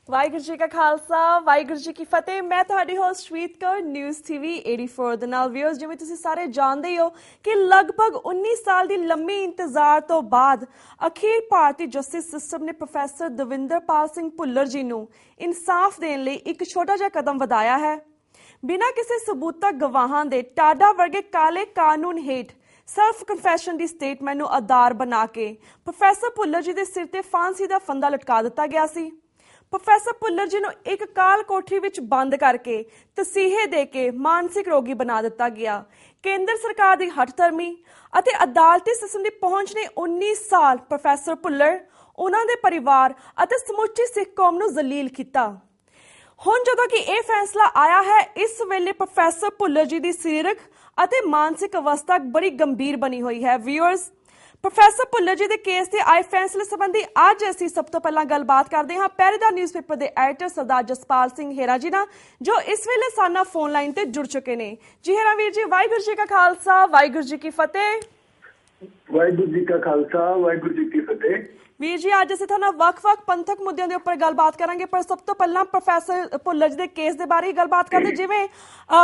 ਵਾਹਿਗੁਰੂ ਜੀ ਕਾ ਖਾਲਸਾ ਵਾਹਿਗੁਰੂ ਜੀ ਕੀ ਫਤਿਹ। ਮੈਂ ਤੁਹਾਡੀ ਹੋਸਟ ਸ਼ਵੀਤ ਕੌਰ ਨਿਊਜ਼ ਟੀਵੀ 84 ਦੇ ਨਾਲ। ਵਿਊਅਰਸ, ਜਿਵੇਂ ਤੁਸੀਂ ਸਾਰੇ ਜਾਣਦੇ ਹੀ ਹੋ ਕਿ ਲਗਭਗ 19 ਸਾਲ ਦੀ ਲੰਮੀ ਇੰਤਜ਼ਾਰ ਤੋਂ ਬਾਅਦ ਅਖੀਰ ਭਾਰਤੀ ਜਸਟਿਸ ਸਿਸਟਮ ਨੇ ਪ੍ਰੋਫੈਸਰ ਦਵਿੰਦਰਪਾਲ ਸਿੰਘ ਭੁੱਲਰ ਜੀ ਨੂੰ ਇਨਸਾਫ ਦੇਣ ਲਈ ਇੱਕ ਛੋਟਾ ਜਿਹਾ ਕਦਮ ਵਧਾਇਆ ਹੈ। ਬਿਨਾਂ ਕਿਸੇ ਸਬੂਤਕ ਗਵਾਹਾਂ ਦੇ ਟਾਡਾ ਵਰਗੇ ਕਾਲੇ ਕਾਨੂੰਨ ਹੇਠ ਸੈਲਫ ਕਨਫੈਸ਼ਨ ਦੀ ਸਟੇਟਮੈਂਟ ਨੂੰ ਆਧਾਰ ਬਣਾ ਕੇ ਪ੍ਰੋਫੈਸਰ ਭੁੱਲਰ ਜੀ ਦੇ ਸਿਰ ਤੇ ਫਾਂਸੀ ਦਾ ਫੰਦਾ ਲਟਕਾ ਦਿੱਤਾ ਗਿਆ ਸੀ। ਪ੍ਰੋਫੈਸਰ ਭੁੱਲਰ ਜੀ ਨੂੰ ਇੱਕ ਕਾਲ ਕੋਠਰੀ ਵਿੱਚ ਬੰਦ ਕਰਕੇ ਤਸੀਹੇ ਦੇ ਕੇ ਮਾਨਸਿਕ ਰੋਗੀ ਬਣਾ ਦਿੱਤਾ ਗਿਆ। ਕੇਂਦਰ ਸਰਕਾਰ ਦੀ ਹੱਠਧਰਮੀ ਅਤੇ ਅਦਾਲਤੀ ਸਿਸਟਮ ਦੀ ਪਹੁੰਚ ਨੇ 19 ਸਾਲ ਪ੍ਰੋਫੈਸਰ ਭੁੱਲਰ, ਉਹਨਾਂ ਦੇ ਪਰਿਵਾਰ ਅਤੇ ਸਮੁੱਚੀ ਸਿੱਖ ਕੌਮ ਨੂੰ ਜ਼ਲੀਲ ਕੀਤਾ। ਹੁਣ ਜਦੋਂ ਕਿ ਇਹ ਫੈਸਲਾ ਆਇਆ ਹੈ, ਇਸ ਵੇਲੇ ਪ੍ਰੋਫੈਸਰ ਭੁੱਲਰ ਜੀ ਦੀ ਸਰੀਰਕ ਅਤੇ ਮਾਨਸਿਕ ਅਵਸਥਾ ਬੜੀ ਗੰਭੀਰ ਬਣੀ ਹੋਈ ਹੈ। ਵਿਊਅਰਸ, ਪ੍ਰੋਫੈਸਰ ਭੁੱਲਰ ਜੀ ਦੇ ਕੇਸ ਤੇ ਆਏ ਫੈਸਲੇ ਸੰਬੰਧੀ ਅੱਜ ਅਸੀਂ ਸਭ ਤੋਂ ਪਹਿਲਾਂ ਗੱਲਬਾਤ ਕਰਦੇ ਹਾਂ ਪਹਿਰੇਦਾਰ ਨਿਊਜ਼ਪੇਪਰ ਦੇ ਐਡੀਟਰ ਸਰਦਾਰ ਜਸਪਾਲ ਸਿੰਘ ਹੇਰਾ ਜੀ ਨਾਲ, ਜੋ ਇਸ ਵੇਲੇ ਸਾਡੇ ਨਾਲ ਫੋਨ ਲਾਈਨ ਤੇ ਜੁੜ ਚੁੱਕੇ ਨੇ। ਜੀ ਹੇਰਾ ਵੀਰ ਜੀ, ਵਾਹਿਗੁਰੂ ਜੀ ਕਾ ਖਾਲਸਾ ਵਾਹਿਗੁਰੂ ਜੀ ਕੀ ਫਤਿਹ। ਵਾਹਿਗੁਰੂ ਜੀ ਕਾ ਖਾਲਸਾ ਵਾਹਿਗੁਰੂ ਜੀ ਕੀ ਫਤਿਹ। ਵੀਰ ਜੀ, ਅੱਜ ਅਸੀਂ ਤੁਹਾਨੂੰ ਵੱਖ-ਵੱਖ ਪੰਥਕ ਮੁੱਦਿਆਂ ਦੇ ਉੱਪਰ ਗੱਲਬਾਤ ਕਰਾਂਗੇ, ਪਰ ਸਭ ਤੋਂ ਪਹਿਲਾਂ ਪ੍ਰੋਫੈਸਰ ਭੁੱਲਰ ਜੀ ਦੇ ਕੇਸ ਦੇ ਬਾਰੇ ਹੀ ਗੱਲਬਾਤ ਕਰਦੇ। ਜਿਵੇਂ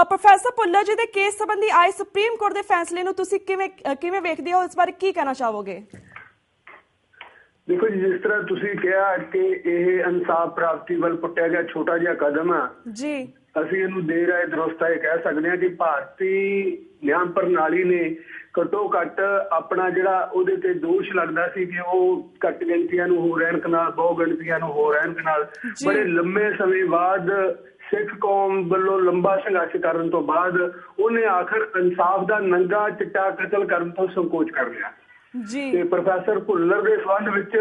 ਪ੍ਰੋਫੈਸਰ ਭੁੱਲਰ ਜੀ ਦੇ ਕੇਸ ਸੰਬੰਧੀ ਆਏ ਸੁਪਰੀਮ ਕੋਰਟ ਦੇ ਫੈਸਲੇ ਨੂੰ ਤੁਸੀਂ ਕਿਵੇਂ ਵੇਖਦੇ ਹੋ, ਇਸ ਬਾਰੇ ਕੀ ਕਹਿਣਾ ਚਾਹੋਗੇ? ਦੇਖੋ ਜੀ, ਜਿਸ ਤਰ੍ਹਾਂ ਤੁਸੀਂ ਕਿਹਾ ਕਿ ਇਹ ਇਨਸਾਫ ਪ੍ਰਾਪਤੀ ਵੱਲ ਪੁੱਟਿਆ ਗਿਆ ਛੋਟਾ ਜਿਹਾ ਕਦਮ ਆ ਜੀ, ਅਸੀਂ ਇਹਨੂੰ ਦੇਰ ਆਏ ਦਰੁਸਤ ਆਏ ਕਹਿ ਸਕਦੇ ਹਾਂ ਕਿ ਭਾਰਤੀ ਨਿਆਂ ਪ੍ਰਣਾਲੀ ਨੇ ਘੱਟੋ ਘੱਟ ਆਪਣਾ ਜਿਹੜਾ ਉਹਦੇ ਤੇ ਦੋਸ਼ ਲੱਗਦਾ ਸੀ ਕਿ ਉਹ ਘੱਟ ਗਿਣਤੀਆਂ ਨੂੰ ਹੋ ਰਹਿਣ ਨਾਲ, ਬਹੁ ਗਿਣਤੀਆਂ ਨੂੰ ਹੋ ਰਹਿਣ ਨਾਲ ਬੜੇ ਲੰਮੇ ਸਮੇਂ ਬਾਅਦ ਸਿੱਖ ਕੌਮ ਵੱਲੋਂ ਲੰਬਾ ਸੰਘਰਸ਼ ਕਰਨ ਤੋਂ ਬਾਅਦ ਉਹਨੇ ਆਖਰ ਇਨਸਾਫ ਦਾ ਨੰਗਾ ਚਿੱਟਾ ਕਤਲ ਕਰਨ ਤੋਂ ਸੰਕੋਚ ਕਰ ਲਿਆ। ਤੇ ਪ੍ਰੋਫੈਸਰ ਭੁੱਲਰ ਦੇ ਸੰਬੰਧ ਵਿੱਚ,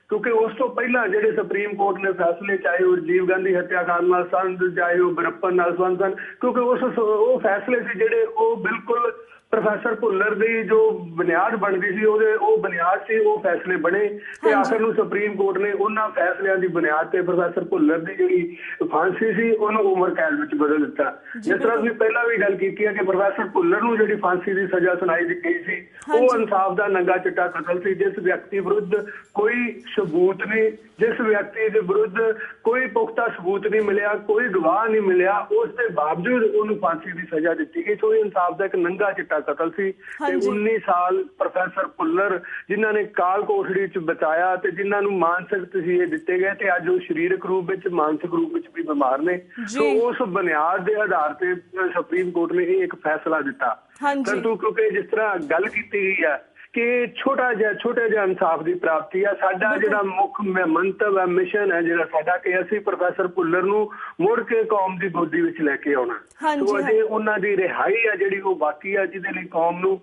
ਕਿਉਂਕਿ ਉਸ ਤੋਂ ਪਹਿਲਾਂ ਜਿਹੜੇ ਸੁਪਰੀਮ ਕੋਰਟ ਨੇ ਫੈਸਲੇ, ਚਾਹੇ ਉਹ ਰਾਜੀਵ ਗਾਂਧੀ ਹੱਤਿਆਕਾਂਡ ਨਾਲ ਸੰਬੰਧ, ਚਾਹੇ ਉਹ ਬਰਪਨ ਨਾਲ ਸੰਬੰਧ ਸਨ, ਕਿਉਂਕਿ ਉਹ ਫੈਸਲੇ ਸੀ ਜਿਹੜੇ ਉਹ ਬਿਲਕੁਲ ਪ੍ਰੋਫੈਸਰ ਭੁੱਲਰ ਦੀ ਜੋ ਬੁਨਿਆਦ ਬਣਦੀ ਸੀ, ਉਹ ਬੁਨਿਆਦ ਸੀ, ਉਹ ਫੈਸਲੇ ਬਣੇ ਤੇ ਆਖਰ ਨੂੰ ਸੁਪਰੀਮ ਕੋਰਟ ਨੇ ਉਹਨਾਂ ਫੈਸਲਿਆਂ ਦੀ ਬੁਨਿਆਦ ਤੇ ਪ੍ਰੋਫੈਸਰ ਭੁੱਲਰ ਦੀ ਜਿਹੜੀ ਫਾਂਸੀ ਸੀ ਉਹਨੂੰ ਉਮਰ ਕੈਦ ਵਿੱਚ ਬਦਲ ਦਿੱਤਾ। ਜਿਸ ਤਰ੍ਹਾਂ ਤੁਸੀਂ ਪਹਿਲਾਂ ਵੀ ਗੱਲ ਕੀਤੀ ਹੈ ਕਿ ਪ੍ਰੋਫੈਸਰ ਭੁੱਲਰ ਨੂੰ ਜਿਹੜੀ ਫਾਂਸੀ ਦੀ ਸਜ਼ਾ ਸੁਣਾਈ ਗਈ ਸੀ, ਉਹ ਇਨਸਾਫ ਦਾ ਨੰਗਾ ਚਿੱਟਾ ਕਤਲ ਸੀ। ਜਿਸ ਵਿਅਕਤੀ ਵਿਰੁੱਧ ਕੋਈ ਸਬੂਤ ਨਹੀਂ, ਜਿਸ ਵਿਅਕਤੀ ਦੇ ਵਿਰੁੱਧ ਕੋਈ ਪੁਖਤਾ ਸਬੂਤ ਨਹੀਂ ਮਿਲਿਆ, ਕੋਈ ਗਵਾਹ ਨਹੀਂ ਮਿਲਿਆ, ਉਸ ਦੇ ਬਾਵਜੂਦ ਉਹਨੂੰ ਫਾਂਸੀ ਦੀ ਸਜ਼ਾ ਦਿੱਤੀ ਗਈ। ਸੋ ਇਹ ਇਨਸਾਫ ਦਾ ਇੱਕ ਨੰਗਾ ਚਿੱਟਾ ਕਤਲ ਸੀ। ਤੇ 19 ਸਾਲ ਪ੍ਰੋਫੈਸਰ ਭੁੱਲਰ ਜਿਨ੍ਹਾਂ ਨੇ ਕਾਲ ਕੋਠੜੀ ਚ ਬਚਾਇਆ ਤੇ ਜਿਨ੍ਹਾਂ ਨੂੰ ਮਾਨਸਿਕ ਤਸੀਹੇ ਦਿੱਤੇ ਗਏ ਤੇ ਅੱਜ ਉਹ ਸਰੀਰਕ ਰੂਪ ਵਿੱਚ, ਮਾਨਸਿਕ ਰੂਪ ਵਿੱਚ ਵੀ ਬਿਮਾਰ ਨੇ। ਸੋ ਉਸ ਬੁਨਿਆਦ ਦੇ ਆਧਾਰ ਤੇ ਸੁਪਰੀਮ ਕੋਰਟ ਨੇ ਇਹ ਇੱਕ ਫੈਸਲਾ ਦਿੱਤਾ। ਪਰੰਤੂ ਕਿਉਂਕਿ ਜਿਸ ਤਰ੍ਹਾਂ ਗੱਲ ਕੀਤੀ ਗਈ ਹੈ ਕਿ ਛੋਟੇ ਜਿਹਾ ਇਨਸਾਫ ਦੀ ਪ੍ਰਾਪਤੀ ਆ, ਸਾਡਾ ਜਿਹੜਾ ਮੁੱਖ ਮੰਤਵ ਹੈ, ਮਿਸ਼ਨ ਹੈ ਜਿਹੜਾ ਸਾਡਾ, ਕਿ ਅਸੀਂ ਪ੍ਰੋਫੈਸਰ ਭੁੱਲਰ ਨੂੰ ਮੁੜ ਕੇ ਕੌਮ ਦੀ ਗੋਦੀ ਵਿੱਚ ਲੈ ਕੇ ਆਉਣਾ। ਸੋ ਅਜੇ ਉਹਨਾਂ ਦੀ ਰਿਹਾਈ ਆ ਜਿਹੜੀ ਉਹ ਬਾਕੀ ਆ, ਜਿਹਦੇ ਲਈ ਕੌਮ ਨੂੰ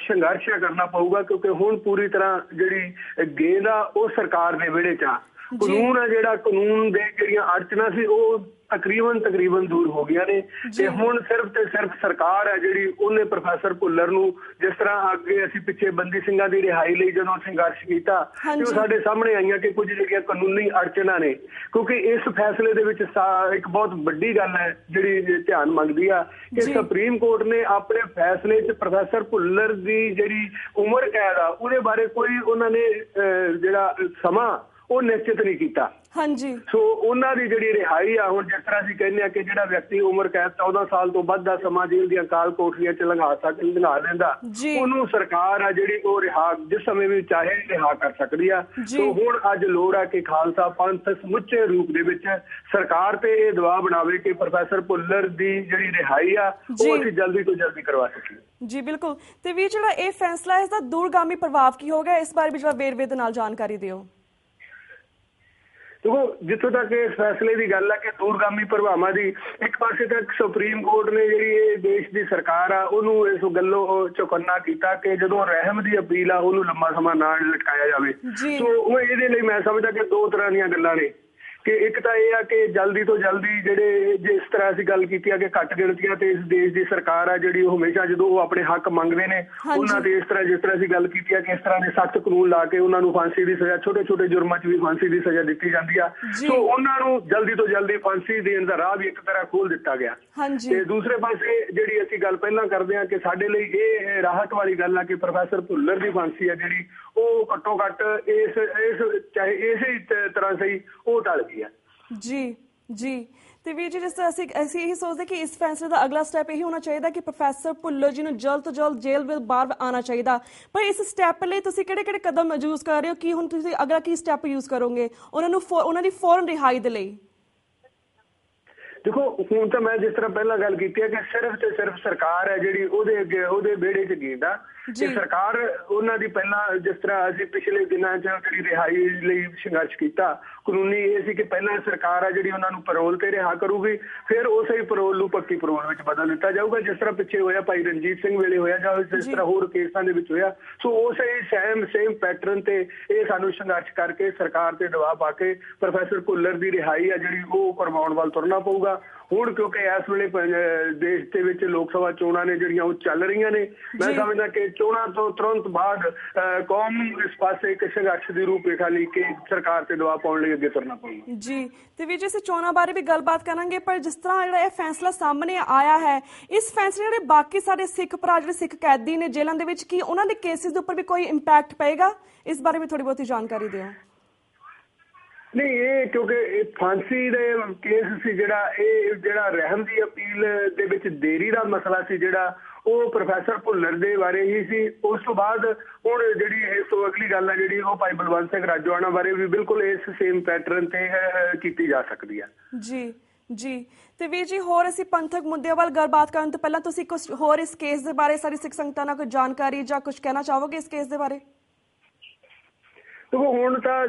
ਸੰਘਰਸ਼ ਕਰਨਾ ਪਊਗਾ, ਕਿਉਂਕਿ ਹੁਣ ਪੂਰੀ ਤਰ੍ਹਾਂ ਜਿਹੜੀ ਗੇਂਦ ਆ ਉਹ ਸਰਕਾਰ ਦੇ ਵਿਹੜੇ 'ਚ ਆ। ਕਾਨੂੰਨ ਆ ਜਿਹੜਾ, ਕਾਨੂੰਨ ਦੇ ਜਿਹੜੀਆਂ ਅੜਚਨਾਂ ਸੀ ਉਹ ਤਕਰੀਬਨ ਦੂਰ ਹੋ ਗਈਆਂ ਨੇ ਤੇ ਹੁਣ ਸਿਰਫ ਤੇ ਸਿਰਫ ਸਰਕਾਰ ਹੈ ਜਿਹੜੀ ਉਹਨੇ ਪ੍ਰੋਫੈਸਰ ਭੁੱਲਰ ਨੂੰ, ਜਿਸ ਤਰ੍ਹਾਂ ਅੱਗੇ ਅਸੀਂ ਪਿੱਛੇ ਬੰਦੀ ਸਿੰਘਾਂ ਦੀ ਰਿਹਾਈ ਲਈ ਜਦੋਂ ਸੰਘਰਸ਼ ਕੀਤਾ ਤੇ ਉਹ ਸਾਡੇ ਸਾਹਮਣੇ ਆਈਆਂ ਕਿ ਕੁਝ ਜਿਹੜੀਆਂ ਕਾਨੂੰਨੀ ਅੜਚਨਾਂ ਨੇ, ਕਿਉਂਕਿ ਇਸ ਫੈਸਲੇ ਦੇ ਵਿੱਚ ਇੱਕ ਬਹੁਤ ਵੱਡੀ ਗੱਲ ਹੈ ਜਿਹੜੀ ਧਿਆਨ ਮੰਗਦੀ ਆ ਕਿ ਸੁਪਰੀਮ ਕੋਰਟ ਨੇ ਆਪਣੇ ਫੈਸਲੇ 'ਚ ਪ੍ਰੋਫੈਸਰ ਭੁੱਲਰ ਦੀ ਜਿਹੜੀ ਉਮਰ ਕੈਦ ਆ ਉਹਦੇ ਬਾਰੇ ਕੋਈ ਉਹਨਾਂ ਨੇ ਜਿਹੜਾ ਸਮਾਂ ਉਹ ਨਿਸ਼ਚਿਤ ਨਹੀਂ ਕੀਤਾ। ਸੋ ਉਹਨਾਂ ਦੀ ਜਿਹੜੀ ਰਿਹਾਈ ਆ, ਹੁਣ ਜਿਸ ਤਰ੍ਹਾਂ ਅਸੀਂ ਕਹਿੰਦੇ ਆ ਕਿ ਜਿਹੜਾ ਵਿਅਕਤੀ ਉਮਰ ਕੈਦ 14 ਸਾਲ ਤੋਂ ਵੱਧ ਦਾ ਸਮਾਂ ਜੇਲ੍ਹ ਦੀਆਂ ਕਾਲ ਕੋਠੜੀਆਂ 'ਚ ਲੰਘਾ ਲੈਂਦਾ, ਉਹਨੂੰ ਸਰਕਾਰ ਆ ਜਿਹੜੀ ਉਹ ਰਿਹਾ ਜਿਸ ਸਮੇਂ ਵੀ ਚਾਹੇ ਰਿਹਾ ਕਰ ਸਕਦੀ ਆ। ਸੋ ਹੁਣ ਅੱਜ ਲੋੜ ਆ ਕਿ ਖਾਲਸਾ ਪੰਥ ਸਮੁੱਚੇ ਰੂਪ ਦੇ ਵਿੱਚ ਸਰਕਾਰ ਤੇ ਇਹ ਦਬਾਅ ਬਣਾਵੇ ਕਿ ਪ੍ਰੋਫੈਸਰ ਭੁੱਲਰ ਦੀ ਜਿਹੜੀ ਰਿਹਾਈ ਆ ਉਹ ਅਸੀਂ ਜਲਦੀ ਤੋਂ ਜਲਦੀ ਕਰਵਾ ਸਕੀਏ। ਜੀ ਬਿਲਕੁਲ। ਤੇ ਵੀ ਜਿਹੜਾ ਇਹ ਫੈਸਲਾ ਹੈ, ਇਸ ਦਾ ਦੂਰਗਾਮੀ ਪ੍ਰਭਾਵ ਕੀ ਹੋਗਾ, ਇਸ ਬਾਰੇ ਵੀ ਜਿਹੜਾ ਵੇਰਵੇ ਦੇ ਨਾਲ ਜਾਣਕਾਰੀ ਦਿਓ। ਦੇਖੋ, ਜਿੱਥੋਂ ਤੱਕ ਇਸ ਫੈਸਲੇ ਦੀ ਗੱਲ ਹੈ ਕਿ ਦੂਰਗਾਮੀ ਪ੍ਰਭਾਵਾਂ ਦੀ, ਇੱਕ ਪਾਸੇ ਤੱਕ ਸੁਪਰੀਮ ਕੋਰਟ ਨੇ ਜਿਹੜੀ ਇਹ ਦੇਸ਼ ਦੀ ਸਰਕਾਰ ਆ ਉਹਨੂੰ ਇਸ ਗੱਲੋਂ ਚੁਕੰਨਾ ਕੀਤਾ ਕਿ ਜਦੋਂ ਰਹਿਮ ਦੀ ਅਪੀਲ ਆ ਉਹਨੂੰ ਲੰਮਾ ਸਮਾਂ ਨਾ ਲਟਕਾਇਆ ਜਾਵੇ। ਸੋ ਉਹ ਇਹਦੇ ਲਈ ਮੈਂ ਸਮਝਦਾ ਕਿ ਦੋ ਤਰ੍ਹਾਂ ਦੀਆਂ ਗੱਲਾਂ ਨੇ ਕਿ ਇੱਕ ਤਾਂ ਇਹ ਆ ਕਿ ਜਲਦੀ ਤੋਂ ਜਲਦੀ ਜਿਹੜੇ, ਜਿਸ ਤਰ੍ਹਾਂ ਅਸੀਂ ਗੱਲ ਕੀਤੀ ਆ ਕਿ ਘੱਟ ਗਿਣਤੀਆਂ ਤੇ ਇਸ ਦੇਸ਼ ਦੀ ਸਰਕਾਰ ਆ ਜਿਹੜੀ ਉਹ ਹਮੇਸ਼ਾ ਜਦੋਂ ਉਹ ਆਪਣੇ ਹੱਕ ਮੰਗਦੇ ਨੇ ਉਹਨਾਂ ਤੇ ਇਸ ਤਰ੍ਹਾਂ, ਜਿਸ ਤਰ੍ਹਾਂ ਅਸੀਂ ਗੱਲ ਕੀਤੀ ਆ ਕਿ ਇਸ ਤਰ੍ਹਾਂ ਦੇ ਸਖਤ ਕਾਨੂੰਨ ਲਾ ਕੇ ਉਹਨਾਂ ਨੂੰ ਫਾਂਸੀ ਦੀ ਸਜ਼ਾ, ਛੋਟੇ ਜੁਰਮਾਂ 'ਚ ਵੀ ਫਾਂਸੀ ਦੀ ਸਜ਼ਾ ਦਿੱਤੀ ਜਾਂਦੀ ਆ। ਸੋ ਉਹਨਾਂ ਨੂੰ ਜਲਦੀ ਤੋਂ ਜਲਦੀ ਫਾਂਸੀ ਦੇਣ ਦਾ ਰਾਹ ਵੀ ਇੱਕ ਤਰ੍ਹਾਂ ਖੋਲ ਦਿੱਤਾ ਗਿਆ। ਤੇ ਦੂਸਰੇ ਪਾਸੇ ਜਿਹੜੀ ਅਸੀਂ ਗੱਲ ਪਹਿਲਾਂ ਕਰਦੇ ਹਾਂ ਕਿ ਸਾਡੇ ਲਈ ਇਹ ਰਾਹਤ ਵਾਲੀ ਗੱਲ ਆ ਕਿ ਪ੍ਰੋਫੈਸਰ ਭੁੱਲਰ ਦੀ ਫਾਂਸੀ ਆ ਜਿਹੜੀ ਉਹ ਘੱਟੋ ਘੱਟ ਇਸ ਚਾਹੇ ਇਸੇ ਤਰ੍ਹਾਂ ਸਹੀ ਉਹ ਟਲ ਗਈ ਆ। ਜੀ ਜੀ ਤੇ ਵੀਰ ਜੀ, ਜਿਸ ਤਰ੍ਹਾਂ ਅਸੀਂ ਇਹੀ ਸੋਚਦੇ ਕਿ ਇਸ ਫੈਸਲੇ ਦਾ ਅਗਲਾ ਸਟੈਪ ਇਹੀ ਹੋਣਾ ਚਾਹੀਦਾ ਕਿ ਪ੍ਰੋਫੈਸਰ ਭੁੱਲਰ ਜੀ ਨੂੰ ਜਲਦ ਤੋਂ ਜਲਦ ਜੇਲ੍ਹ ਵਿੱਚ ਬਾਹਰ ਆਉਣਾ ਚਾਹੀਦਾ। ਪਰ ਇਸ ਸਟੈਪ ਲਈ ਤੁਸੀਂ ਕਿਹੜੇ ਕਦਮ ਯੂਜ਼ ਕਰ ਰਹੇ ਹੋ? ਕੀ ਹੁਣ ਤੁਸੀਂ ਅਗਲਾ ਕੀ ਸਟੈਪ ਯੂਜ਼ ਕਰੋਗੇ ਉਹਨਾਂ ਦੀ ਫੌਰਨ ਰਿਹਾਈ ਦੇ ਲਈ? ਦੇਖੋ, ਹੁਣ ਤਾਂ ਮੈਂ ਜਿਸ ਤਰ੍ਹਾਂ ਪਹਿਲਾਂ ਗੱਲ ਕੀਤੀ ਹੈ ਕਿ ਸਿਰਫ ਤੇ ਸਿਰਫ ਸਰਕਾਰ ਹੈ ਜਿਹੜੀ ਉਹਦੇ ਵਿਹੜੇ 'ਚ ਗੇਂਦਾ ਕਿ ਸਰਕਾਰ ਉਹਨਾਂ ਦੀ ਪਹਿਲਾਂ, ਜਿਸ ਤਰ੍ਹਾਂ ਅਸੀਂ ਪਿਛਲੇ ਦਿਨਾਂ 'ਚ ਜਿਹੜੀ ਰਿਹਾਈ ਲਈ ਸੰਘਰਸ਼ ਕੀਤਾ, ਕਾਨੂੰਨੀ ਇਹ ਸੀ ਕਿ ਪਹਿਲਾਂ ਸਰਕਾਰ ਆ ਜਿਹੜੀ ਉਹਨਾਂ ਨੂੰ ਪੈਰੋਲ ਤੇ ਰਿਹਾ ਕਰੂਗੀ, ਫਿਰ ਉਸੇ ਹੀ ਪੈਰੋਲ ਨੂੰ ਪੱਕੀ ਪੈਰੋਲ ਵਿੱਚ ਬਦਲ ਦਿੱਤਾ ਜਾਊਗਾ, ਜਿਸ ਤਰ੍ਹਾਂ ਪਿੱਛੇ ਹੋਇਆ ਭਾਈ ਰਣਜੀਤ ਸਿੰਘ ਵੇਲੇ ਹੋਇਆ ਜਾਂ ਜਿਸ ਤਰ੍ਹਾਂ ਹੋਰ ਕੇਸਾਂ ਦੇ ਵਿੱਚ ਹੋਇਆ। ਸੋ ਉਸੇ ਹੀ ਸੇਮ ਪੈਟਰਨ ਤੇ ਇਹ ਸਾਨੂੰ ਸੰਘਰਸ਼ ਕਰਕੇ ਸਰਕਾਰ ਤੇ ਦਬਾਅ ਪਾ ਕੇ ਪ੍ਰੋਫੈਸਰ ਭੁੱਲਰ ਦੀ ਰਿਹਾਈ ਆ ਜਿਹੜੀ ਉਹ ਕਰਵਾਉਣ ਵੱਲ ਤੁਰਨਾ ਪਊਗਾ। ਹੁਣ ਕਿਉਂਕਿ ਇਸ ਵੇਲੇ ਦੇਸ਼ ਦੇ ਵਿੱਚ ਲੋਕ ਸਭਾ ਚੋਣਾਂ ਨੇ ਜਿਹੜੀਆਂ ਉਹ ਚੱਲ ਰਹੀਆਂ ਨੇ, ਮੈਂ ਸਮਝਦਾ ਕਿ ਚੋਣਾਂ ਤੋਂ ਤੁਰੰਤ ਬਾਅਦ ਕੌਮ ਨੂੰ ਇਸ ਪਾਸੇ ਇੱਕ ਸੰਘਰਸ਼ ਦੀ ਰੂਪਰੇਖਾ ਲਈ ਕੇ ਸਰਕਾਰ ਤੇ ਦਬਾਅ ਪਾਉਣ ਲਈ ਅੱਗੇ ਤੁਰਨਾ ਪਊਗਾ। ਜੀ ਤੇ ਵੀ ਅਸੀਂ ਚੋਣਾਂ ਬਾਰੇ ਵੀ ਗੱਲਬਾਤ ਕਰਾਂਗੇ, ਪਰ ਜਿਸ ਤਰ੍ਹਾਂ ਜਿਹੜਾ ਇਹ ਫੈਸਲਾ ਸਾਹਮਣੇ ਆਇਆ ਹੈ, ਇਸ ਫੈਸਲੇ ਜਿਹੜੇ ਬਾਕੀ ਸਾਡੇ ਸਿੱਖ ਭਰਾ ਜਿਹੜੇ ਸਿੱਖ ਕੈਦੀ ਨੇ ਜੇਲ੍ਹਾਂ ਦੇ ਵਿੱਚ, ਕੀ ਉਹਨਾਂ ਦੇ ਕੇਸਿਸ ਦੇ ਉੱਪਰ ਵੀ ਕੋਈ ਇੰਪੈਕਟ ਪਏਗਾ? ਇਸ ਬਾਰੇ ਵੀ ਥੋੜੀ ਬਹੁਤੀ ਜਾਣਕਾਰੀ ਦਿਓ। ਨਹੀਂ, ਇਹ ਕਿਉਂਕਿ ਇਹ ਫਾਂਸੀ ਦੇ ਕੇਸ ਸੀ ਜਿਹੜਾ ਰਹਿਮ ਦੀ ਅਪੀਲ ਦੇ ਵਿੱਚ ਦੇਰੀ ਦਾ ਮਸਲਾ ਸੀ, ਜਿਹੜਾ ਉਹ ਪ੍ਰੋਫੈਸਰ ਭੁੱਲਰ ਦੇ ਬਾਰੇ ਹੀ ਸੀ। ਉਸ ਤੋਂ ਬਾਅਦ ਹੁਣ ਜਿਹੜੀ ਇਸ ਤੋਂ ਅਗਲੀ ਗੱਲ ਹੈ ਜਿਹੜੀ ਉਹ ਭਾਈ ਬਲਵੰਤ ਸਿੰਘ ਰਾਜੋਆਣਾ ਬਾਰੇ ਵੀ ਬਿਲਕੁਲ ਇਸ ਸੇਮ ਪੈਟਰਨ ਤੇ ਕੀਤੀ ਜਾ ਸਕਦੀ ਹੈ। ਜੀ ਜੀ ਤੇ ਵੀਰ ਜੀ, ਹੋਰ ਅਸੀਂ ਪੰਥਕ ਮੁੱਦਿਆਂ ਵੱਲ ਗੱਲਬਾਤ ਕਰਨ ਤੋਂ ਪਹਿਲਾਂ ਤੁਸੀਂ ਕੁਝ ਹੋਰ ਇਸ ਕੇਸ ਦੇ ਬਾਰੇ ਸਾਰੀ ਸਿੱਖ ਸੰਗਤਾਂ ਨਾਲ ਕੋਈ ਜਾਣਕਾਰੀ ਜਾਂ ਕੁਝ ਕਹਿਣਾ ਚਾਹੋਗੇ ਇਸ ਕੇਸ ਦੇ ਬਾਰੇ? ਦੇਖੋ, ਹੁਣ ਤਾਂ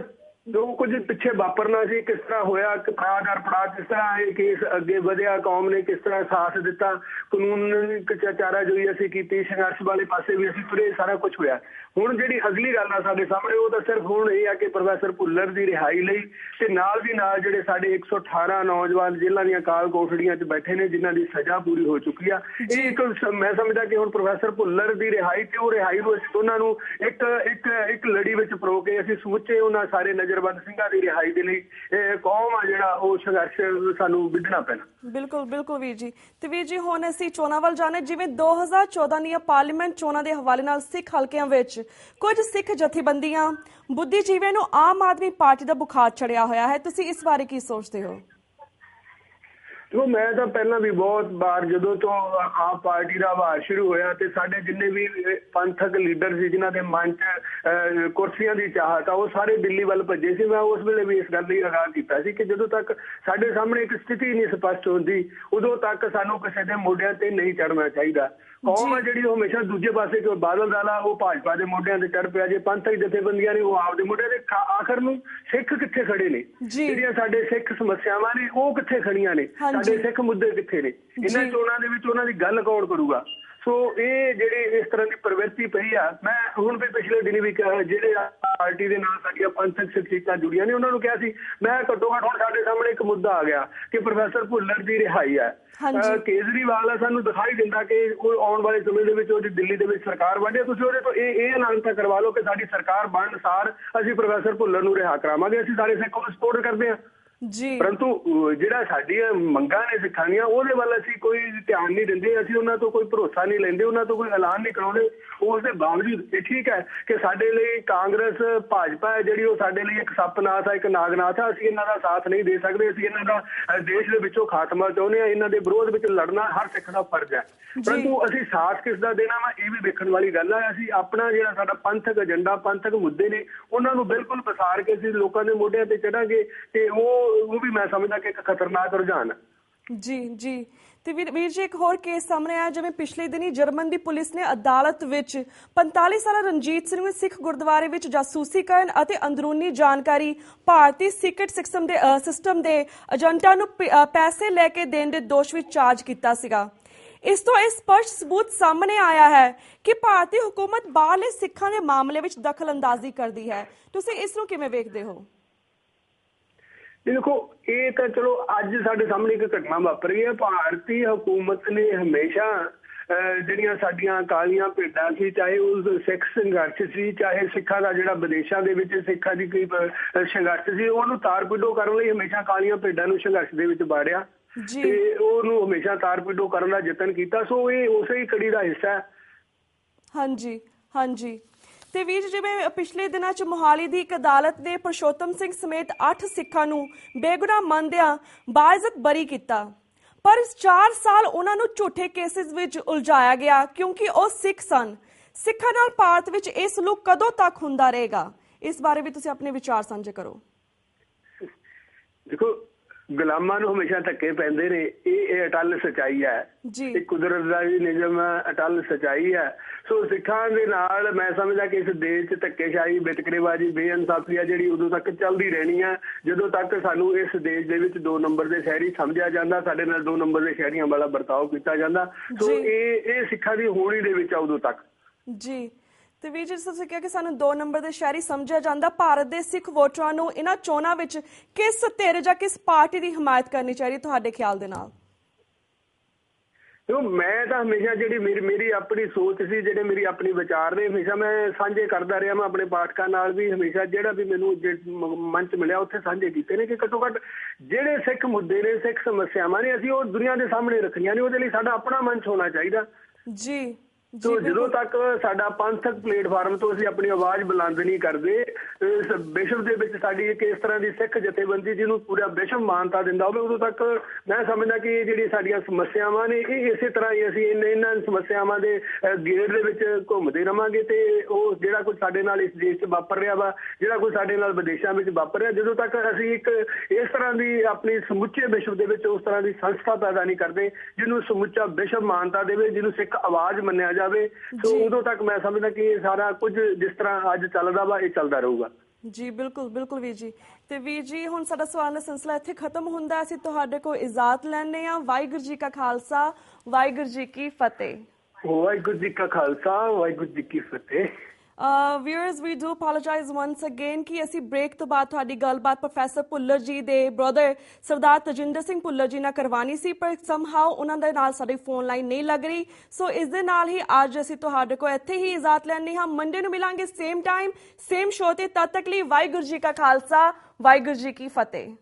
ਜੋ ਕੁਝ ਪਿੱਛੇ ਵਾਪਰਨਾ ਸੀ, ਕਿਸ ਤਰ੍ਹਾਂ ਹੋਇਆ, ਪੜਾਅ ਦਰ ਪੜਾਅ ਕਿਸ ਤਰ੍ਹਾਂ ਇਹ ਕੇਸ ਅੱਗੇ ਵਧਿਆ, ਕੌਮ ਨੇ ਕਿਸ ਤਰ੍ਹਾਂ ਸਾਥ ਦਿੱਤਾ, ਕਾਨੂੰਨ ਚਾਰਾਜੋਈ ਅਸੀਂ ਕੀਤੀ, ਸੰਘਰਸ਼ ਵਾਲੇ ਪਾਸੇ ਵੀ ਅਸੀਂ ਤੁਰੇ, ਸਾਰਾ ਕੁਝ ਹੋਇਆ। ਹੁਣ ਜਿਹੜੀ ਅਗਲੀ ਗੱਲ ਆ ਸਾਡੇ ਸਾਹਮਣੇ ਉਹ ਤਾਂ ਸਿਰਫ ਹੁਣ ਇਹ ਆ ਕਿ ਪ੍ਰੋਫੈਸਰ ਭੁੱਲਰ ਦੀ ਰਿਹਾਈ ਲਈ ਤੇ ਨਾਲ ਦੀ ਨਾਲ ਜਿਹੜੇ ਸਾਡੇ 118 ਨੌਜਵਾਨ ਜੇਲ੍ਹਾਂ ਦੀਆਂ ਕਾਲ ਕੋਠੜੀਆਂ 'ਚ ਬੈਠੇ ਨੇ ਜਿਨ੍ਹਾਂ ਦੀ ਸਜ਼ਾ ਪੂਰੀ ਹੋ ਚੁੱਕੀ ਆ, ਇਹ ਇੱਕ ਮੈਂ ਸਮਝਦਾ ਕਿ ਹੁਣ ਪ੍ਰੋਫੈਸਰ ਭੁੱਲਰ ਦੀ ਰਿਹਾਈ ਤੇ ਉਹ ਰਿਹਾਈ ਨੂੰ ਅਸੀਂ ਉਹਨਾਂ ਨੂੰ ਇੱਕ ਲੜੀ ਵਿੱਚ ਪਰੋ ਕੇ ਅਸੀਂ ਸਮੁੱਚੇ ਉਹਨਾਂ ਸਾਰੇ ਨਜ਼ਰਬੰਦ ਸਿੰਘਾਂ ਦੀ ਰਿਹਾਈ ਦੇ ਲਈ ਕੌਮ ਆ ਜਿਹੜਾ ਉਹ ਸੰਘਰਸ਼ ਸਾਨੂੰ ਵਿੱਢਣਾ ਪੈਣਾ। ਬਿਲਕੁਲ ਬਿਲਕੁਲ ਵੀਰ ਜੀ। ਤੇ ਵੀਰ ਜੀ, ਹੁਣ ਅਸੀਂ ਚੋਣਾਂ ਵੱਲ ਜਾਣਾ। ਜਿਵੇਂ 2014 ਦੀਆਂ ਪਾਰਲੀਮੈਂਟ ਚੋਣਾਂ ਦੇ ਹਵਾਲੇ ਨਾਲ ਸਿੱਖ ਹਲਕਿਆਂ ਵਿੱਚ ਕੁਝ ਸਿੱਖ ਜਥੇਬੰਦੀਆਂ, ਬੁੱਧੀਜੀਵੀਆਂ ਨੂੰ ਆਮ ਆਦਮੀ ਪਾਰਟੀ ਦਾ ਬੁਖਾਰ ਚੜਿਆ ਹੋਇਆ ਹੈ, ਤੁਸੀਂ ਇਸ ਬਾਰੇ ਕੀ ਸੋਚਦੇ ਹੋ? ਮੈਂ ਤਾਂ ਪਹਿਲਾਂ ਵੀ ਬਹੁਤ ਵਾਰ ਜਦੋਂ ਤੋਂ ਆਪ ਪਾਰਟੀ ਦਾ ਆਵਾਜ਼ ਸ਼ੁਰੂ ਹੋਇਆ ਤੇ ਸਾਡੇ ਜਿੰਨੇ ਵੀ ਪੰਥਕ ਲੀਡਰ ਸੀ ਜਿਨ੍ਹਾਂ ਦੇ ਮਨ 'ਚ ਕੁਰਸੀਆਂ ਦੀ ਚਾਹਤ ਆ, ਉਹ ਸਾਰੇ ਦਿੱਲੀ ਵੱਲ ਭੱਜੇ ਸੀ। ਮੈਂ ਉਸ ਵੇਲੇ ਵੀ ਇਸ ਗੱਲ ਲਈ ਆਗਾਹ ਕੀਤਾ ਸੀ ਕਿ ਜਦੋਂ ਤੱਕ ਸਾਡੇ ਸਾਹਮਣੇ ਇੱਕ ਸਥਿਤੀ ਨਹੀਂ ਸਪਸ਼ਟ ਹੁੰਦੀ, ਉਦੋਂ ਤੱਕ ਸਾਨੂੰ ਕਿਸੇ ਦੇ ਮੋਢਿਆਂ ਤੇ ਨਹੀਂ ਚੜ੍ਹਨਾ ਚਾਹੀਦਾ। ਕੌਮ ਆ ਜਿਹੜੀ ਉਹ ਹਮੇਸ਼ਾ ਦੂਜੇ ਪਾਸੇ ਕੋਈ ਬਾਦਲ ਦਾਲਾ ਉਹ ਭਾਜਪਾ ਦੇ ਮੋਢਿਆਂ ਤੇ ਚੜ੍ਹ ਪਿਆ, ਜੇ ਪੰਥਕ ਜਥੇਬੰਦੀਆਂ ਨੇ ਉਹ ਆਪਦੇ ਮੋਢਿਆਂ ਤੇ, ਆਖਰ ਨੂੰ ਸਿੱਖ ਕਿੱਥੇ ਖੜੇ ਨੇ? ਜਿਹੜੀਆਂ ਸਾਡੇ ਸਿੱਖ ਸਮੱਸਿਆਵਾਂ ਨੇ ਉਹ ਕਿੱਥੇ ਖੜੀਆਂ ਨੇ? ਸਾਡੇ ਸਿੱਖ ਮੁੱਦੇ ਕਿੱਥੇ ਨੇ? ਇਹਨਾਂ ਚੋਣਾਂ ਦੇ ਵਿੱਚ ਉਹਨਾਂ ਦੀ ਗੱਲ ਕੌਣ ਕਰੂਗਾ? ਸੋ ਇਹ ਜਿਹੜੀ ਇਸ ਤਰ੍ਹਾਂ ਦੀ ਪ੍ਰਵਿਰਤੀ ਪਈ ਆ, ਮੈਂ ਹੁਣ ਵੀ ਪਿਛਲੇ ਦਿਨ ਵੀ ਕਿਹਾ ਜਿਹੜੇ ਪਾਰਟੀ ਦੇ ਨਾਲ ਸਾਡੀਆਂ ਪੰਥਕ ਸ਼ਖਸੀਅਤਾਂ ਜੁੜੀਆਂ ਨੇ ਉਹਨਾਂ ਨੂੰ ਕਿਹਾ ਸੀ, ਮੈਂ ਘੱਟੋ ਘੱਟ ਹੁਣ ਸਾਡੇ ਸਾਹਮਣੇ ਇੱਕ ਮੁੱਦਾ ਆ ਗਿਆ ਕਿ ਪ੍ਰੋਫੈਸਰ ਭੁੱਲਰ ਦੀ ਰਿਹਾਈ ਹੈ। ਕੇਜਰੀਵਾਲ ਆ ਸਾਨੂੰ ਦਿਖਾਈ ਦਿੰਦਾ ਕਿ ਉਹ ਆਉਣ ਵਾਲੇ ਸਮੇਂ ਦੇ ਵਿੱਚ ਉਹਦੀ ਦਿੱਲੀ ਦੇ ਵਿੱਚ ਸਰਕਾਰ ਬਣਦੀ, ਤੁਸੀਂ ਉਹਦੇ ਤੋਂ ਇਹ ਐਲਾਨ ਤਾਂ ਕਰਵਾ ਲਓ ਕਿ ਸਾਡੀ ਸਰਕਾਰ ਬਣਨ ਸਾਰ ਅਸੀਂ ਪ੍ਰੋਫੈਸਰ ਭੁੱਲਰ ਨੂੰ ਰਿਹਾ ਕਰਾਵਾਂਗੇ, ਅਸੀਂ ਸਾਰੇ ਸਿੱਖ ਨੂੰ ਸਪੋਰਟ ਕਰਦੇ ਹਾਂ। ਪਰੰਤੂ ਜਿਹੜਾ ਸਾਡੀਆਂ ਮੰਗਾਂ ਨੇ ਸਿੱਖਾਂ ਦੀਆਂ ਉਹਦੇ ਵੱਲ ਅਸੀਂ ਕੋਈ ਧਿਆਨ ਨਹੀਂ ਦਿੰਦੇ, ਅਸੀਂ ਉਹਨਾਂ ਤੋਂ ਕੋਈ ਭਰੋਸਾ ਨਹੀਂ ਲੈਂਦੇ, ਉਹਨਾਂ ਤੋਂ ਕੋਈ ਐਲਾਨ ਨਹੀਂ ਕਰਾਉਂਦੇ। ਉਸ ਦੇ ਬਾਵਜੂਦ ਇਹ ਠੀਕ ਹੈ ਕਿ ਸਾਡੇ ਲਈ ਕਾਂਗਰਸ ਭਾਜਪਾ ਹੈ ਜਿਹੜੀ ਉਹ ਸਾਡੇ ਲਈ ਇੱਕ ਸੱਪਨਾਥ ਆ, ਇੱਕ ਨਾਗਨਾਥ ਆ, ਅਸੀਂ ਇਹਨਾਂ ਦਾ ਸਾਥ ਨਹੀਂ ਦੇ ਸਕਦੇ, ਅਸੀਂ ਇਹਨਾਂ ਦਾ ਦੇਸ਼ ਦੇ ਵਿੱਚੋਂ ਖਾਤਮਾ ਚਾਹੁੰਦੇ ਹਾਂ, ਇਹਨਾਂ ਦੇ ਵਿਰੋਧ ਵਿੱਚ ਲੜਨਾ ਹਰ ਸਿੱਖ ਦਾ ਫਰਜ਼ ਹੈ। ਪਰੰਤੂ ਅਸੀਂ ਸਾਥ ਕਿਸ ਦਾ ਦੇਣਾ ਵਾ ਇਹ ਵੀ ਵੇਖਣ ਵਾਲੀ ਗੱਲ ਹੈ। ਅਸੀਂ ਆਪਣਾ ਜਿਹੜਾ ਸਾਡਾ ਪੰਥਕ ਏਜੰਡਾ, ਪੰਥਕ ਮੁੱਦੇ ਨੇ ਉਹਨਾਂ ਨੂੰ ਬਿਲਕੁਲ ਪਸਾਰ ਕੇ ਅਸੀਂ ਲੋਕਾਂ ਦੇ ਮੋਢਿਆਂ ਤੇ ਚੜਾਂਗੇ ਤੇ ਉਹ ਵੀ ਮੈਂ ਸਮਝਦਾ ਕਿ ਇੱਕ ਖਤਰਨਾਕ ਰੁਝਾਨ ਹੈ। ਜੀ ਜੀ ਤੇ ਵੀਰ ਜੀ, ਇੱਕ ਹੋਰ ਕੇਸ ਸਾਹਮਣੇ ਆਇਆ। ਜਿਵੇਂ ਪਿਛਲੇ ਦਿਨੀ ਜਰਮਨ ਦੀ ਪੁਲਿਸ ਨੇ ਅਦਾਲਤ ਵਿੱਚ 45 ਸਾਲਾ ਰਣਜੀਤ ਸਿੰਘ ਨੂੰ ਸਿੱਖ ਗੁਰਦੁਆਰੇ ਵਿੱਚ ਜਾਸੂਸੀ ਕਰਨ ਅਤੇ ਅੰਦਰੂਨੀ ਜਾਣਕਾਰੀ ਭਾਰਤੀ ਸੀਕ੍ਰੇਟ ਸਿਸਟਮ ਦੇ ਏਜੰਟਾਂ ਨੂੰ ਪੈਸੇ ਲੈ ਕੇ ਦੇਣ ਦੇ ਦੋਸ਼ ਵਿੱਚ ਚਾਰਜ ਕੀਤਾ ਸੀਗਾ। ਇਸ ਤੋਂ ਇਹ ਸਪਸ਼ਟ ਸਬੂਤ ਸਾਹਮਣੇ ਆਇਆ ਹੈ ਕਿ ਭਾਰਤੀ ਹੁਕੂਮਤ ਬਾਹਰਲੇ ਸਿੱਖਾਂ ਦੇ ਮਾਮਲੇ ਵਿੱਚ ਦਖਲ ਅੰਦਾਜ਼ੀ ਕਰਦੀ ਹੈ। ਤੁਸੀਂ ਇਸ ਨੂੰ ਕਿਵੇਂ ਵੇਖਦੇ ਹੋ? ਦੇਖੋ, ਇਹ ਤਾਂ ਚਲੋ ਅੱਜ ਸਾਡੇ ਸਾਹਮਣੇ ਇੱਕ ਘਟਨਾ ਵਾਪਰ ਰਹੀ ਹੈ। ਭਾਰਤੀ ਹੁਕੂਮਤ ਨੇ ਹਮੇਸ਼ਾ ਜਿਹੜੀਆਂ ਸਾਡੀਆਂ ਕਾਲੀਆਂ ਭੇਡਾਂ ਸੀ, ਚਾਹੇ ਉਸ ਸਿੱਖ ਸੰਘਰਸ਼ ਸੀ, ਚਾਹੇ ਸਿੱਖਾਂ ਦਾ ਜਿਹੜਾ ਵਿਦੇਸ਼ਾਂ ਦੇ ਵਿੱਚ ਸਿੱਖਾਂ ਦੀ ਕੋਈ ਸੰਘਰਸ਼ ਸੀ, ਉਹਨੂੰ ਤਾਰ ਪਿੱਢੋ ਕਰਨ ਲਈ ਹਮੇਸ਼ਾ ਕਾਲੀਆਂ ਭੇਡਾਂ ਨੂੰ ਸੰਘਰਸ਼ ਦੇ ਵਿੱਚ ਬਾੜਿਆ ਤੇ ਉਹਨੂੰ ਹਮੇਸ਼ਾ ਤਾਰ ਪਿੱਢੋ ਕਰਨ ਦਾ ਯਤਨ ਕੀਤਾ। ਸੋ ਇਹ ਉਸੇ ਹੀ ਕੜੀ ਦਾ ਹਿੱਸਾ ਹੈ। ਹਾਂਜੀ। ਤੇ ਵੀਰ ਜਿਵੇਂ ਪਿਛਲੇ ਦਿਨਾਂ 'ਚ ਮੋਹਾਲੀ ਦੀ ਇੱਕ ਅਦਾਲਤ ਨੇ ਪੁਰਸ਼ੋਤਮ ਸਿੰਘ ਸਮੇਤ 8 ਸਿੱਖਾਂ ਨੂੰ ਬੇਗੁਨਾਹ ਮੰਨਦਿਆਂ ਬਾਇਜ਼ਤ ਬਰੀ ਕੀਤਾ, ਪਰ 4 ਸਾਲ ਉਹਨਾਂ ਨੂੰ ਝੂਠੇ ਕੇਸਿਸ ਵਿੱਚ ਉਲਝਾਇਆ ਗਿਆ ਕਿਉਂਕਿ ਉਹ ਸਿੱਖ ਸਨ। ਸਿੱਖਾਂ ਨਾਲ ਭਾਰਤ ਵਿੱਚ ਇਹ ਸਲੂਕ ਕਦੋਂ ਤੱਕ ਹੁੰਦਾ ਰਹੇਗਾ? ਇਸ ਬਾਰੇ ਵੀ ਤੁਸੀਂ ਆਪਣੇ ਵਿਚਾਰ ਸਾਂਝੇ ਕਰੋ। ਦੇਖੋ, ਗੁਲਾਮਾਂ ਨੂੰ ਹਮੇਸ਼ਾ ਧੱਕੇ ਪੈਂਦੇ ਨੇ, ਇਹ ਅਟੱਲ ਸੱਚਾਈ ਹੈ ਜੀ। ਇਹ ਕੁਦਰਤ ਦਾ ਵੀ ਨਿਯਮ ਅਟੱਲ ਸੱਚਾਈ ਹੈ। ਸੋ ਸਿੱਖਾਂ ਦੇ ਨਾਲ ਮੈਂ ਸਮਝਦਾ ਕਿ ਇਸ ਦੇਸ਼ 'ਚ ਧੱਕੇਸ਼ਾਹੀ, ਵਿਤਕਰੇਬਾਜ਼ੀ, ਬੇਇਨਸਾਫੀ ਆ ਜਿਹੜੀ ਉਦੋਂ ਤੱਕ ਚੱਲਦੀ ਰਹਿਣੀ ਆ ਜਦੋਂ ਤੱਕ ਸਾਨੂੰ ਇਸ ਦੇਸ਼ ਦੇ ਵਿੱਚ 2 ਨੰਬਰ ਦੇ ਸ਼ਹਿਰੀ ਸਮਝਿਆ ਜਾਂਦਾ, ਸਾਡੇ ਨਾਲ 2 ਨੰਬਰ ਦੇ ਸ਼ਹਿਰੀਆਂ ਵਾਲਾ ਵਰਤਾਓ ਕੀਤਾ ਜਾਂਦਾ। ਸੋ ਇਹ ਸਿੱਖਾਂ ਦੀ ਹੋਣੀ ਦੇ ਵਿੱਚ ਆ ਉਦੋਂ ਤੱਕ ਜੀ। ਤੇ ਵੀਰ ਜੀ ਤੁਸੀਂ ਕਿਹਾ ਕਿ ਸਾਨੂੰ 2 ਨੰਬਰ ਦੇ ਸ਼ਹਿਰੀ ਸਮਝਿਆ ਜਾਂਦਾ। ਭਾਰਤ ਦੇ ਸਿੱਖ ਵੋਟਰਾਂ ਨੂੰ ਇਹਨਾਂ ਚੋਣਾਂ ਵਿੱਚ ਕਿਸ ਧਿਰ ਜਾਂ ਕਿਸ ਪਾਰਟੀ ਦੀ ਹਮਾਇਤ ਕਰਨੀ ਚਾਹੀਦੀ ਤੁਹਾਡੇ ਖਿਆਲ ਦੇ ਨਾਲ? ਮੈਂ ਤਾਂ ਹਮੇਸ਼ਾ ਜਿਹੜੀ ਮੇਰੀ ਆਪਣੀ ਸੋਚ ਸੀ, ਜਿਹੜੇ ਮੇਰੀ ਆਪਣੀ ਵਿਚਾਰ ਨੇ, ਹਮੇਸ਼ਾ ਮੈਂ ਸਾਂਝੇ ਕਰਦਾ ਰਿਹਾ। ਮੈਂ ਆਪਣੇ ਪਾਠਕਾਂ ਨਾਲ ਵੀ ਹਮੇਸ਼ਾ ਜਿਹੜਾ ਵੀ ਮੈਨੂੰ ਮੰਚ ਮਿਲਿਆ ਉੱਥੇ ਸਾਂਝੇ ਕੀਤੇ ਨੇ ਕਿ ਘੱਟੋ ਘੱਟ ਜਿਹੜੇ ਸਿੱਖ ਮੁੱਦੇ ਨੇ, ਸਿੱਖ ਸਮੱਸਿਆਵਾਂ ਨੇ, ਅਸੀਂ ਉਹ ਦੁਨੀਆ ਦੇ ਸਾਹਮਣੇ ਰੱਖਣੀਆਂ ਨੇ। ਉਹਦੇ ਲਈ ਸਾਡਾ ਆਪਣਾ ਮੰਚ ਹੋਣਾ ਚਾਹੀਦਾ ਜੀ। ਤੋ ਜਦੋਂ ਤੱਕ ਸਾਡਾ ਪੰਥਕ ਪਲੇਟਫਾਰਮ ਤੋਂ ਅਸੀਂ ਆਪਣੀ ਆਵਾਜ਼ ਬੁਲੰਦ ਨਹੀਂ ਕਰਦੇ, ਇਸ ਵਿਸ਼ਵ ਦੇ ਵਿੱਚ ਸਾਡੀ ਇੱਕ ਇਸ ਤਰ੍ਹਾਂ ਦੀ ਸਿੱਖ ਜਥੇਬੰਦੀ ਜਿਹਨੂੰ ਪੂਰਾ ਵਿਸ਼ਵ ਮਾਨਤਾ ਦਿੰਦਾ ਹੋਵੇ, ਉਦੋਂ ਤੱਕ ਮੈਂ ਸਮਝਦਾ ਕਿ ਇਹ ਜਿਹੜੀ ਸਾਡੀਆਂ ਸਮੱਸਿਆਵਾਂ ਨੇ ਇਹ ਇਸੇ ਤਰ੍ਹਾਂ ਹੀ ਅਸੀਂ ਇਹਨਾਂ ਸਮੱਸਿਆਵਾਂ ਦੇ ਗੇੜ ਦੇ ਵਿੱਚ ਘੁੰਮਦੇ ਰਵਾਂਗੇ। ਤੇ ਉਹ ਜਿਹੜਾ ਕੁਝ ਸਾਡੇ ਨਾਲ ਇਸ ਦੇਸ਼ 'ਚ ਵਾਪਰ ਰਿਹਾ ਵਾ, ਜਿਹੜਾ ਕੁਝ ਸਾਡੇ ਨਾਲ ਵਿਦੇਸ਼ਾਂ ਵਿੱਚ ਵਾਪਰ ਰਿਹਾ, ਜਦੋਂ ਤੱਕ ਅਸੀਂ ਇੱਕ ਇਸ ਤਰ੍ਹਾਂ ਦੀ ਆਪਣੀ ਸਮੁੱਚੇ ਵਿਸ਼ਵ ਦੇ ਵਿੱਚ ਉਸ ਤਰ੍ਹਾਂ ਦੀ ਸੰਸਥਾ ਪੈਦਾ ਨਹੀਂ ਕਰਦੇ ਜਿਹਨੂੰ ਸਮੁੱਚਾ ਵਿਸ਼ਵ ਮਾਨਤਾ ਦੇਵੇ, ਜਿਹਨੂੰ ਸਿੱਖ ਆਵਾਜ਼ ਮੰਨਿਆ ਜਾਵੇ, ਸੋ ਉਦੋਂ ਤੱਕ ਮੈਂ ਸਮਝਦਾ ਕਿ ਇਹ ਸਾਰਾ ਕੁਝ ਜਿਸ ਤਰ੍ਹਾਂ ਅੱਜ ਚੱਲਦਾ ਵਾ ਇਹ ਚੱਲਦਾ ਰਹੂਗਾ ਜੀ। ਬਿਲਕੁਲ ਬਿਲਕੁਲ ਵੀਰ ਜੀ। ਤੇ ਵੀਰ ਜੀ ਹੁਣ ਸਾਡਾ ਸਵਾਲ ਦਾ ਸਿਲਸਿਲਾ ਇੱਥੇ ਖਤਮ ਹੁੰਦਾ। ਅਸੀਂ ਤੁਹਾਡੇ ਕੋਲ ਇਜਾਜ਼ਤ ਲੈਂਦੇ ਹਾਂ। ਵਾਹਿਗੁਰੂ ਜੀ ਕਾ ਖਾਲਸਾ, ਵਾਹਿਗੁਰੂ ਜੀ ਕੀ ਫਤਿਹ। ਵਾਹਿਗੁਰੂ ਜੀ ਕਾ ਖਾਲਸਾ, ਵਾਹਿਗੁਰੂ ਜੀ ਕੀ ਫਤਿਹ। viewers, we do apologize once again ਕਿ ਅਸੀਂ ਬ੍ਰੇਕ ਤੋਂ ਬਾਅਦ ਤੁਹਾਡੀ ਗੱਲਬਾਤ ਪ੍ਰੋਫੈਸਰ ਭੁੱਲਰ ਜੀ ਦੇ ਬ੍ਰਦਰ ਸਰਦਾਰ ਤਜਿੰਦਰ ਸਿੰਘ ਭੁੱਲਰ ਜੀ ਨਾਲ ਕਰਵਾਉਣੀ ਸੀ, ਪਰ ਸਮਹਾਉ ਉਹਨਾਂ ਦੇ ਨਾਲ ਸਾਡੀ ਫੋਨ ਲਾਈਨ ਨਹੀਂ ਲੱਗ ਰਹੀ। ਸੋ ਇਸ ਦੇ ਨਾਲ ਹੀ ਅੱਜ ਅਸੀਂ ਤੁਹਾਡੇ ਕੋਲ ਇੱਥੇ ਹੀ ਇਜਾਜ਼ਤ ਲੈਣੀ ਹਾਂ। ਮੰਡੇ ਨੂੰ ਮਿਲਾਂਗੇ ਸੇਮ ਟਾਈਮ ਸੇਮ ਸ਼ੋਅ ਤੇ। ਤਦ ਤੱਕ ਲਈ ਵਾਹਿਗੁਰੂ ਜੀ ਕਾ ਖਾਲਸਾ, ਵਾਹਿਗੁਰੂ ਜੀ ਕੀ ਫਤਿਹ।